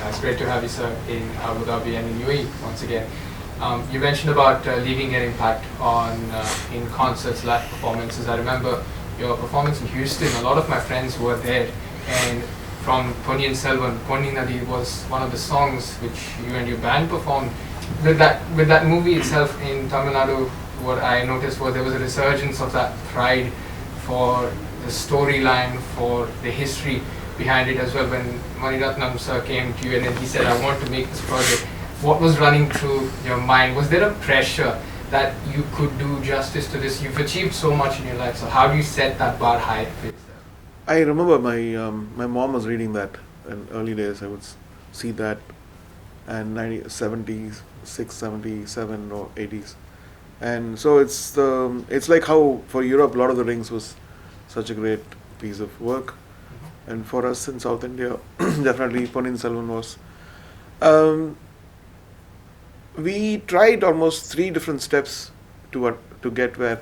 It's great to have you, sir, in Abu Dhabi and in UAE once again. You mentioned about leaving an impact on in concerts, live performances. I remember your performance in Houston. A lot of my friends were there, and from Ponniyin Selvan, Ponniyin Nadi was one of the songs which you and your band performed. With that movie itself in Tamil Nadu, what I noticed was there was a resurgence of that pride for the storyline, for the history behind it as well. When Maniratnam sir came to you and then he said, I want to make this project, what was running through your mind? Was there a pressure that you could do justice to this? You've achieved so much in your life, so how do you set that bar high for yourself? I remember my mom was reading that in early days. I would see that in 76, 77 or 80s. And so it's like how for Europe Lord of the Rings was such a great piece of work. And for us in South India, definitely Ponniyin Selvan was. We tried almost 3 different steps to get where.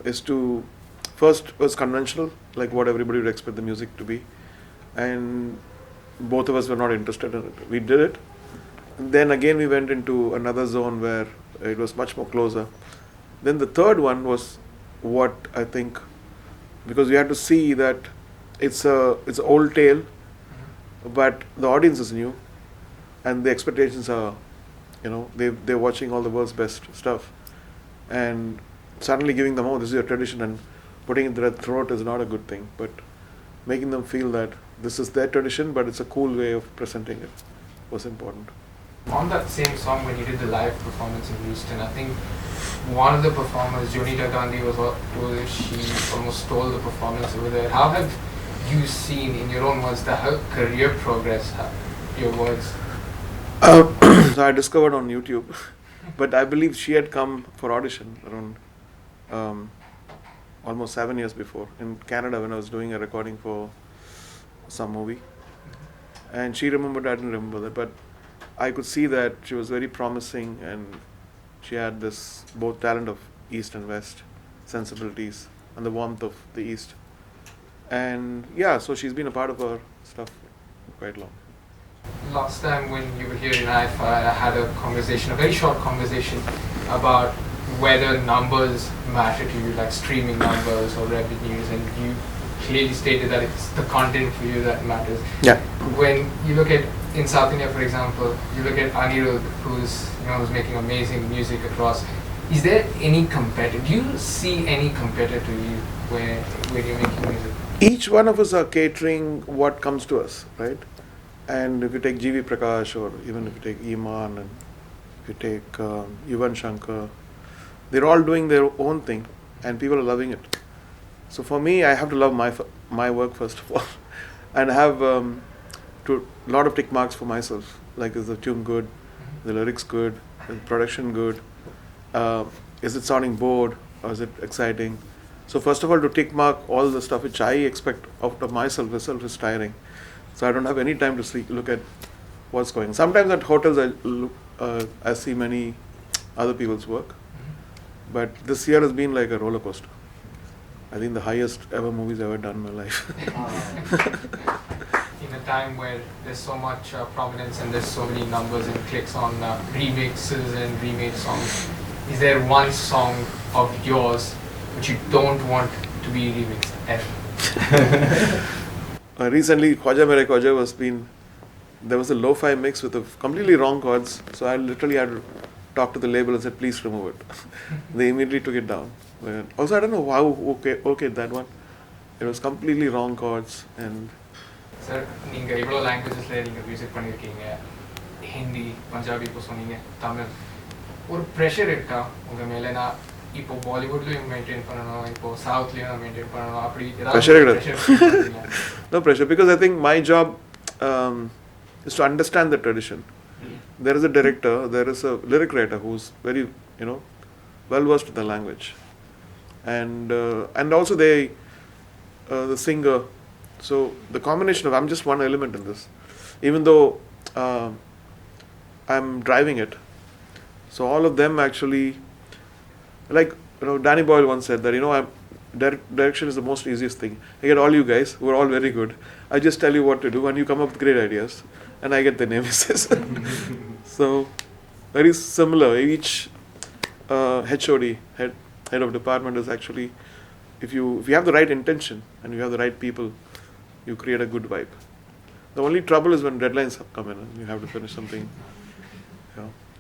Is to first was conventional, like what everybody would expect the music to be, and both of us were not interested in it. We did it. And then again we went into another zone where it was much more closer. Then the third one was what I think, because we had to see that it's an old tale, but the audience is new, and the expectations are, they're watching all the world's best stuff, and suddenly giving them, oh, this is your tradition, and putting it in their throat is not a good thing, but making them feel that this is their tradition, but it's a cool way of presenting it was important. On that same song, when you did the live performance in Houston, I think one of the performers, Jonita Gandhi, she almost stole the performance over there. How have you seen, in your own words, her career progress? Your words. So I discovered on YouTube, but I believe she had come for audition around almost 7 years before in Canada when I was doing a recording for some movie, and she remembered. I didn't remember that, but I could see that she was very promising, and she had this both talent of East and West, sensibilities, and the warmth of the East. And yeah, so she's been a part of our stuff quite long. Last time when you were here in IFA, I had a conversation, a very short conversation, about whether numbers matter to you, like streaming numbers or revenues, and you clearly stated that it's the content for you that matters. Yeah. When you look at, in South India, for example, you look at Anirudh, who's making amazing music across. Is there any competitor? Do you see any competitor to you when you're making music? Each one of us are catering what comes to us, right? And if you take G.V. Prakash, or even if you take Iman, and if you take Yuvan Shankar, they're all doing their own thing, and people are loving it. So for me, I have to love my work first of all, and have a lot of tick marks for myself. Like, is the tune good? The lyrics good? Is the production good? Is it sounding bored, or is it exciting? So first of all, to tick mark all the stuff which I expect out of myself is tiring. So I don't have any time to look at what's going on. Sometimes at hotels I see many other people's work, but this year has been like a roller coaster. I think the highest ever movies I've ever done in my life. In a time where there's so much prominence and there's so many numbers and clicks on remixes and remade songs, is there one song of yours which you don't want to be remixed ever? Recently, Khwaja Mere Khwaja there was a lo-fi mix with completely wrong chords, so I literally had to talk to the label and said, please remove it. They immediately took it down. Also, I don't know how okay that one. It was completely wrong chords. And Sir, நீங்க இவ்வளவு லாங்குவேஜஸ்ல நீங்க music பண்ணிருக்கீங்க, ஹிந்தி, பஞ்சாபி இப்போ சொன்னீங்க, தமிழ். ஒரு pressure இருக்கா உங்க மேல? நான் இப்போ பாலிவுட்லயும் மெயின்டைன் பண்ணணும், இப்போ சவுத்லயும் மெயின்டைன் பண்ணணும், அப்படி pressure? No pressure, because I think my job is to understand the tradition. There is a director, there is a lyric writer who's very well versed in the language, and also the singer. So the combination of, I'm just one element in this, even though I'm driving it. So all of them actually, like Danny Boyle once said that direction is the most easiest thing. I get all you guys who are all very good. I just tell you what to do, and you come up with great ideas. and I get the nemesis. So very similar. Each HOD, head of department, is actually, if you have the right intention and you have the right people, you create a good vibe. The only trouble is when deadlines come in and you have to finish something.